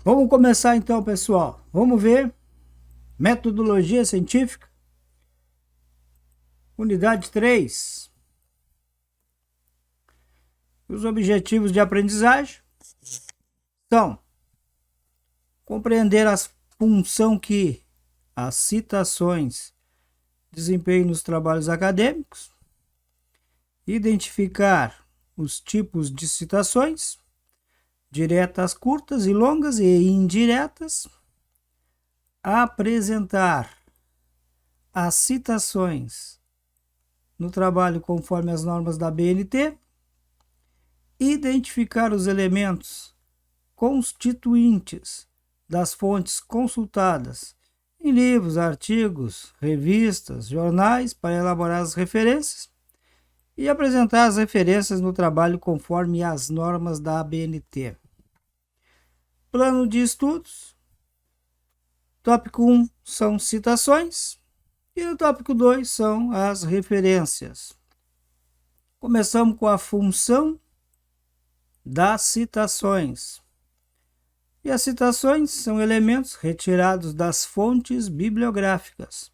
Vamos começar então, pessoal. Vamos ver metodologia científica, unidade 3. Os objetivos de aprendizagem são compreender a função que as citações desempenham nos trabalhos acadêmicos, identificar os tipos de citações, diretas, curtas e longas e indiretas, apresentar as citações no trabalho conforme as normas da BNT, identificar os elementos constituintes das fontes consultadas em livros, artigos, revistas, jornais para elaborar as referências e apresentar as referências no trabalho conforme as normas da ABNT. Plano de estudos. Tópico 1 são citações e no tópico 2 são as referências. Começamos com a função das citações. E as citações são elementos retirados das fontes bibliográficas,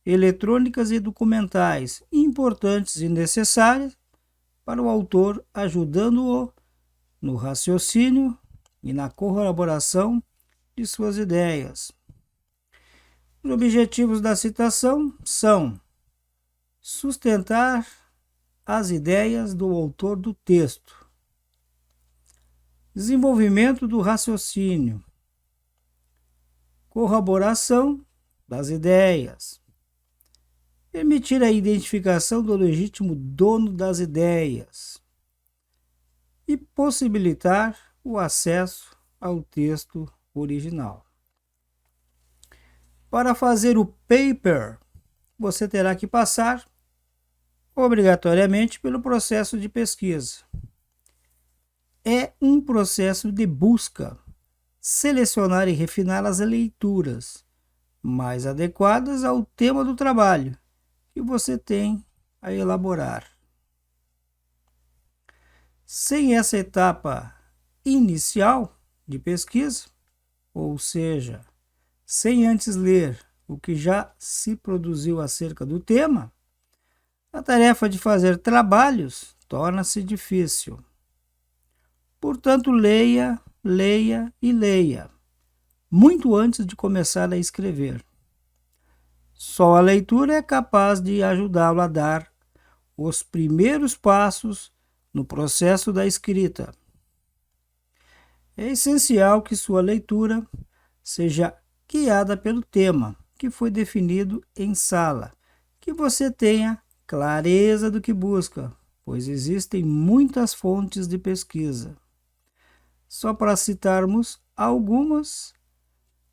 eletrônicas e documentais, importantes e necessárias para o autor, ajudando-o no raciocínio e na corroboração de suas ideias. Os objetivos da citação são sustentar as ideias do autor do texto, desenvolvimento do raciocínio, corroboração das ideias, permitir a identificação do legítimo dono das ideias e possibilitar o acesso ao texto original. Para fazer o paper, você terá que passar obrigatoriamente pelo processo de pesquisa. É um processo de busca, selecionar e refinar as leituras mais adequadas ao tema do trabalho que você tem a elaborar. Sem essa etapa inicial de pesquisa, ou seja, sem antes ler o que já se produziu acerca do tema, a tarefa de fazer trabalhos torna-se difícil. Portanto, leia, leia e leia, muito antes de começar a escrever. Só a leitura é capaz de ajudá-lo a dar os primeiros passos no processo da escrita. É essencial que sua leitura seja guiada pelo tema que foi definido em sala, que você tenha clareza do que busca, pois existem muitas fontes de pesquisa. Só para citarmos algumas,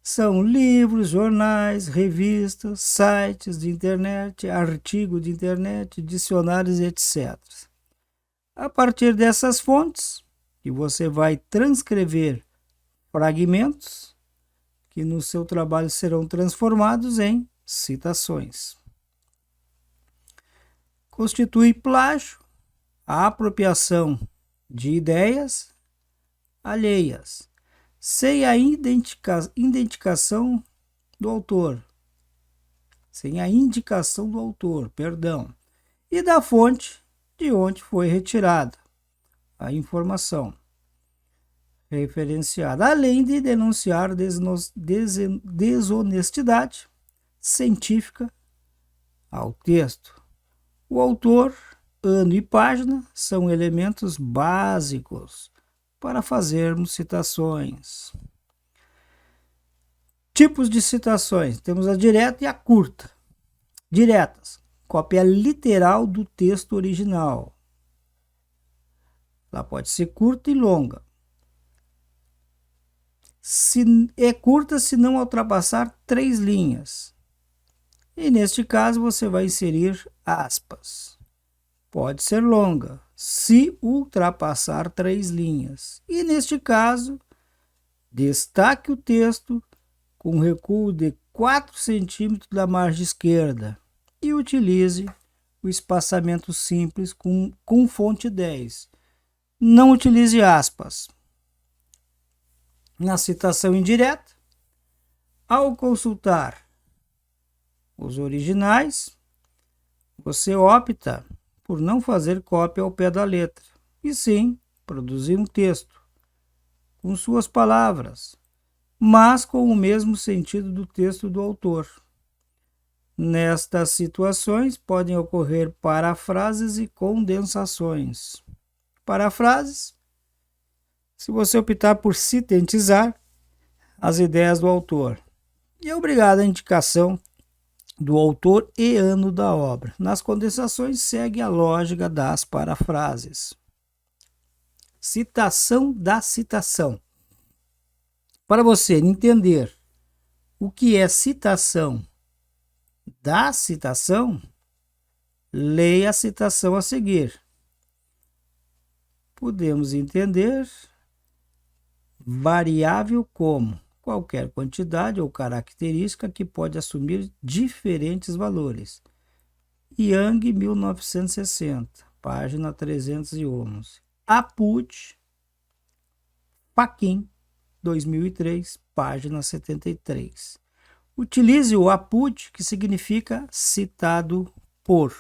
são livros, jornais, revistas, sites de internet, artigos de internet, dicionários, etc. A partir dessas fontes, que você vai transcrever fragmentos, que no seu trabalho serão transformados em citações. Constitui plágio a apropriação de ideias alheias, sem a indicação do autor, e da fonte de onde foi retirada a informação referenciada, além de denunciar desonestidade científica ao texto. O autor, ano e página são elementos básicos para fazermos citações. Tipos de citações. Temos a direta e a curta. Diretas. Cópia literal do texto original. Ela pode ser curta e longa. É curta se não ultrapassar 3 linhas. E neste caso você vai inserir aspas. Pode ser longa se ultrapassar 3 linhas. E neste caso, destaque o texto com recuo de 4 centímetros da margem esquerda e utilize o espaçamento simples com fonte 10. Não utilize aspas. Na citação indireta, ao consultar os originais, você opta por não fazer cópia ao pé da letra, e sim produzir um texto com suas palavras, mas com o mesmo sentido do texto do autor. Nestas situações podem ocorrer parafrases e condensações. Parafrases, se você optar por sintetizar as ideias do autor. E é obrigado à indicação do autor e ano da obra. Nas condensações segue a lógica das parafrases. Citação da citação. Para você entender o que é citação da citação, leia a citação a seguir. Podemos entender variável como qualquer quantidade ou característica que pode assumir diferentes valores. Young, 1960, página 311. Apud, Fachin, 2003, página 73. Utilize o apud, que significa citado por.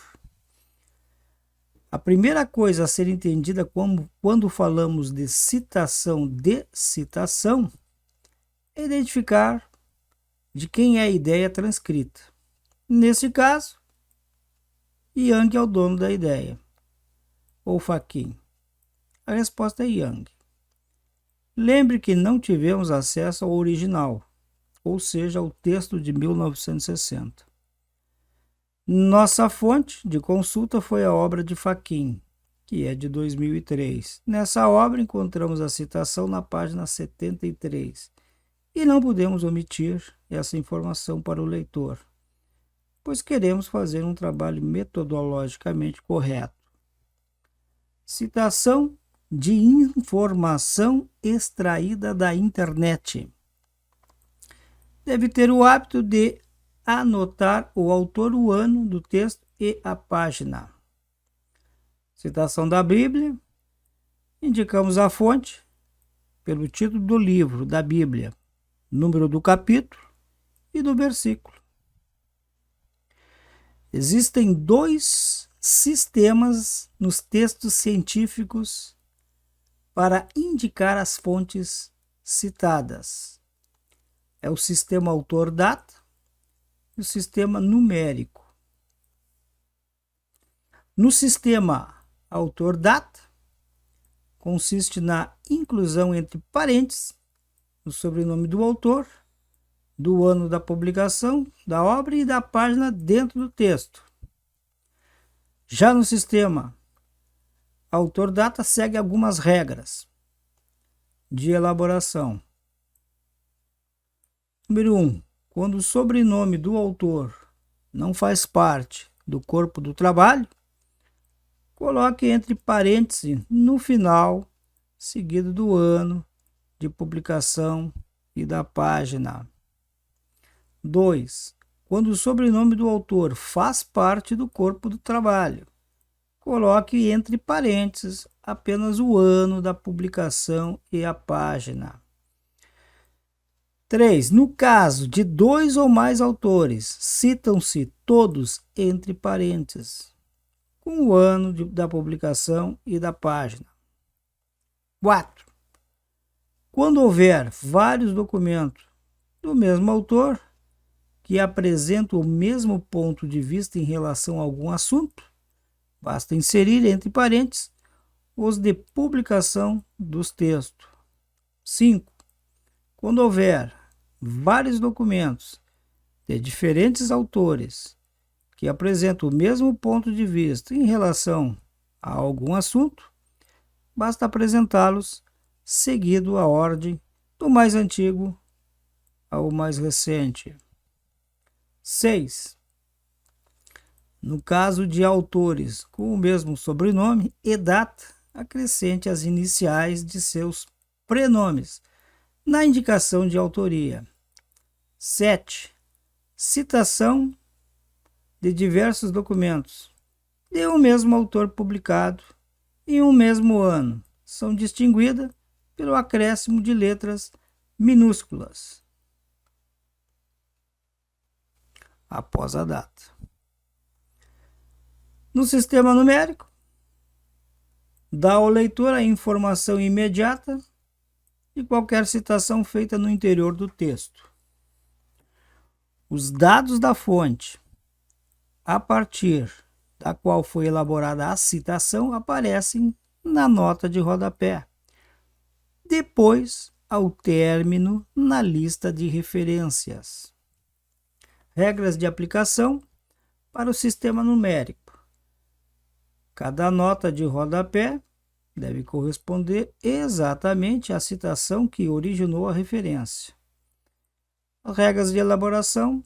A primeira coisa a ser entendida quando falamos de citação é identificar de quem é a ideia transcrita. Nesse caso, Young é o dono da ideia, ou Fachin. A resposta é Young. Lembre que não tivemos acesso ao original, ou seja, ao texto de 1960. Nossa fonte de consulta foi a obra de Fachin, que é de 2003. Nessa obra encontramos a citação na página 73 e não podemos omitir essa informação para o leitor, pois queremos fazer um trabalho metodologicamente correto. Citação de informação extraída da internet. Deve ter o hábito de anotar o autor, o ano do texto e a página. Citação da Bíblia. Indicamos a fonte pelo título do livro da Bíblia, número do capítulo e do versículo. Existem dois sistemas nos textos científicos para indicar as fontes citadas. É o sistema autor-data e o sistema numérico. No sistema autor-data, consiste na inclusão entre parênteses do sobrenome do autor, do ano da publicação da obra e da página dentro do texto. Já no sistema autor-data segue algumas regras de elaboração. Número 1. Quando o sobrenome do autor não faz parte do corpo do trabalho, coloque entre parênteses no final, seguido do ano de publicação e da página. 2. Quando o sobrenome do autor faz parte do corpo do trabalho, coloque entre parênteses apenas o ano da publicação e a página. 3. No caso de dois ou mais autores, citam-se todos entre parênteses, com o ano da publicação e da página. 4. Quando houver vários documentos do mesmo autor que apresentam o mesmo ponto de vista em relação a algum assunto, basta inserir entre parênteses os de publicação dos textos. 5. Quando houver vários documentos de diferentes autores que apresentam o mesmo ponto de vista em relação a algum assunto, basta apresentá-los seguido a ordem do mais antigo ao mais recente. 6. No caso de autores com o mesmo sobrenome e data, acrescente as iniciais de seus prenomes na indicação de autoria. 7. Citação de diversos documentos de um mesmo autor publicado em um mesmo ano são distinguidas pelo acréscimo de letras minúsculas após a data. No sistema numérico, dá ao leitor a informação imediata de qualquer citação feita no interior do texto. Os dados da fonte, a partir da qual foi elaborada a citação, aparecem na nota de rodapé. Depois, ao término, na lista de referências. Regras de aplicação para o sistema numérico. Cada nota de rodapé deve corresponder exatamente à citação que originou a referência. As regras de elaboração.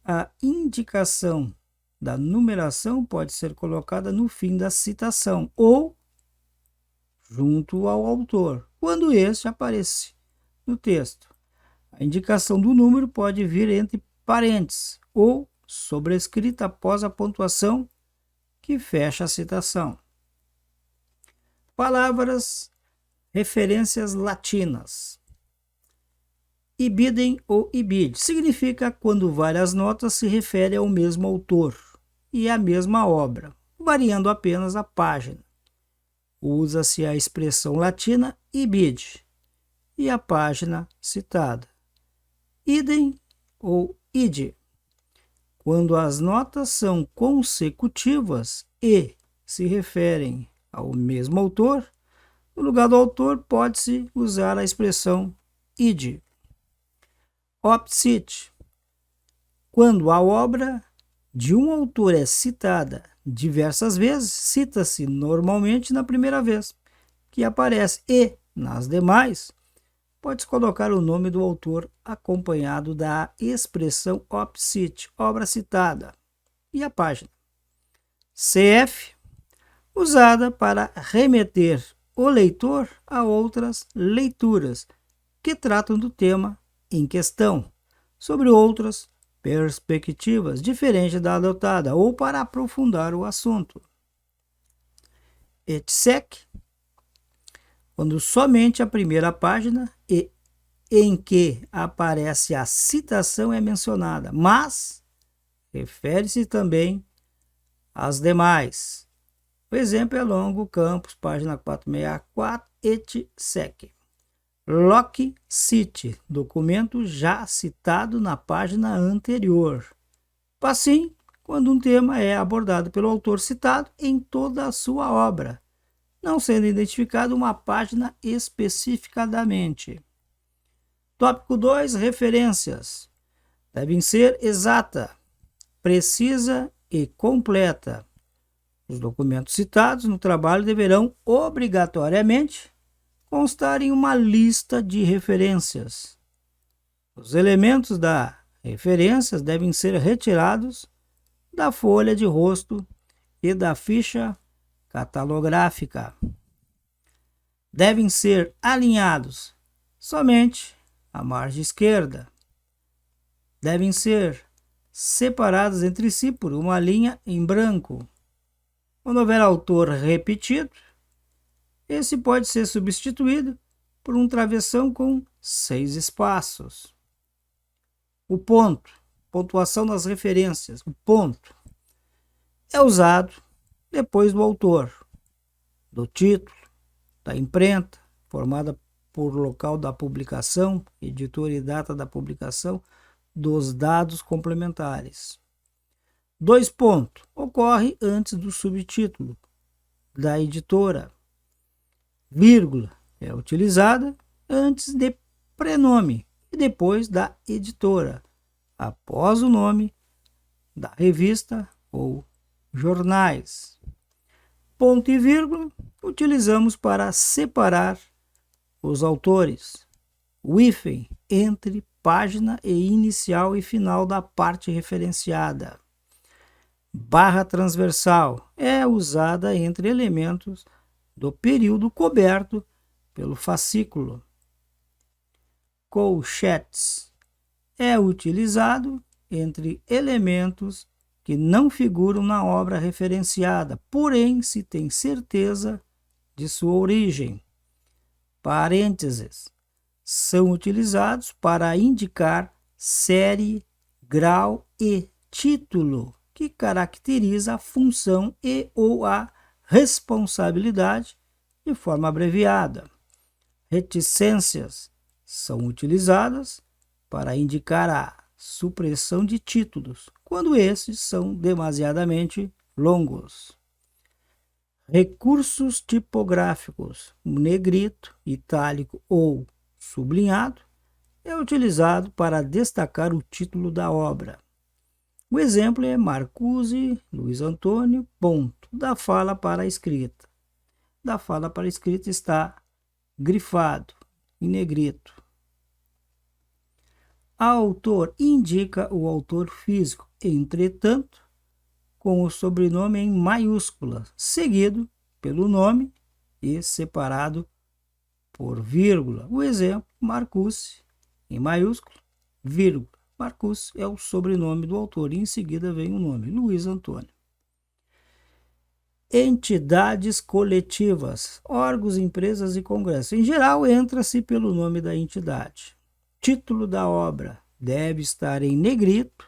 A indicação da numeração pode ser colocada no fim da citação ou junto ao autor, quando este aparece no texto. A indicação do número pode vir entre parênteses ou sobrescrita após a pontuação que fecha a citação. Palavras, referências latinas. Ibidem ou ibid significa quando várias notas se referem ao mesmo autor e à mesma obra, variando apenas a página. Usa-se a expressão latina ibid e a página citada. Idem ou id, quando as notas são consecutivas e se referem ao mesmo autor, no lugar do autor pode-se usar a expressão id. Opcit, quando a obra de um autor é citada diversas vezes, cita-se normalmente na primeira vez que aparece e, nas demais, pode-se colocar o nome do autor acompanhado da expressão opcit, obra citada, e a página. CF, usada para remeter o leitor a outras leituras que tratam do tema em questão, sobre outras perspectivas diferentes da adotada ou para aprofundar o assunto. Etc, quando somente a primeira página e em que aparece a citação é mencionada, mas refere-se também às demais. O exemplo é Longo Campos, página 464, etc. Loc cite, documento já citado na página anterior. Assim, quando um tema é abordado pelo autor citado em toda a sua obra, não sendo identificada uma página especificadamente. Tópico 2. Referências. Devem ser exata, precisa e completa. Os documentos citados no trabalho deverão obrigatoriamente constar em uma lista de referências. Os elementos da referências devem ser retirados da folha de rosto e da ficha catalográfica. Devem ser alinhados somente à margem esquerda. Devem ser separados entre si por uma linha em branco. Quando houver autor repetido, esse pode ser substituído por um travessão com 6 espaços. O ponto, pontuação das referências, o ponto, é usado depois do autor, do título, da imprenta, formada por local da publicação, editor e data da publicação, dos dados complementares. 2 pontos, ocorre antes do subtítulo, da editora. Vírgula é utilizada antes de prenome e depois da editora, após o nome da revista ou jornais. Ponto e vírgula utilizamos para separar os autores. O hífen entre página e inicial e final da parte referenciada. Barra transversal é usada entre elementos do período coberto pelo fascículo. Colchetes é utilizado entre elementos que não figuram na obra referenciada, porém se tem certeza de sua origem. Parênteses são utilizados para indicar série, grau e título, que caracteriza a função e ou a responsabilidade de forma abreviada. Reticências são utilizadas para indicar a supressão de títulos, quando esses são demasiadamente longos. Recursos tipográficos, negrito, itálico ou sublinhado, é utilizado para destacar o título da obra. O exemplo é Marcuse, Luiz Antônio, ponto, da fala para a escrita. Da fala para a escrita está grifado, em negrito. Autor indica o autor físico, entretanto, com o sobrenome em maiúscula, seguido pelo nome e separado por vírgula. O exemplo, Marcuse, em maiúsculo, vírgula. Marcuse é o sobrenome do autor e em seguida vem o nome, Luiz Antônio. Entidades coletivas, órgãos, empresas e congressos. Em geral, entra-se pelo nome da entidade. Título da obra deve estar em negrito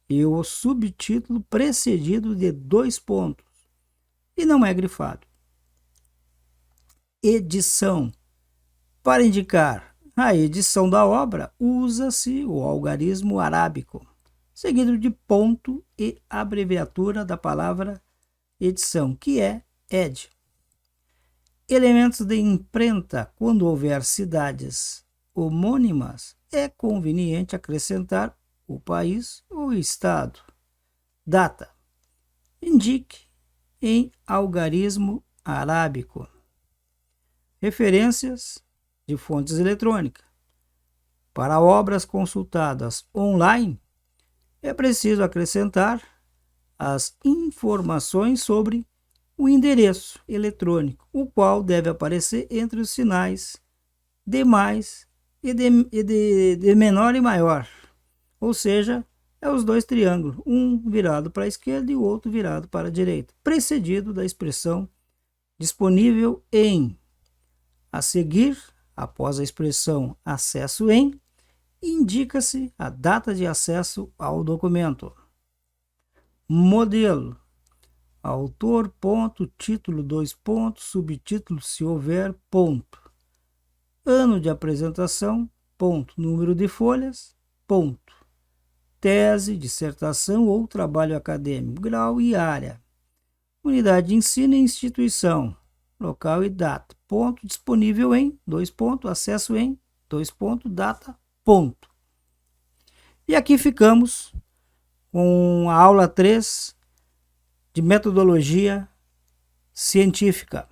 e o subtítulo precedido de 2 pontos e não é grifado. Edição. Para indicar a edição da obra, usa-se o algarismo arábico, seguido de ponto e abreviatura da palavra edição, que é ed. Elementos de imprenta. Quando houver cidades homônimas, é conveniente acrescentar o país ou estado. Data. Indique em algarismo arábico. Referências de fontes eletrônicas. Para obras consultadas online, é preciso acrescentar as informações sobre o endereço eletrônico, o qual deve aparecer entre os sinais de mais e de menor e maior. Ou seja, é os 2 triângulos, um virado para a esquerda e o outro virado para a direita, precedido da expressão disponível em. A seguir, após a expressão acesso em, indica-se a data de acesso ao documento. Modelo. Autor, ponto, título, 2 pontos, subtítulo, se houver, ponto. Ano de apresentação, ponto. Número de folhas, ponto. Tese, dissertação ou trabalho acadêmico, grau e área. Unidade de ensino e instituição, local e data, ponto, disponível em, 2 pontos, acesso em, 2 pontos, data, ponto. E aqui ficamos com a aula 3 de metodologia científica.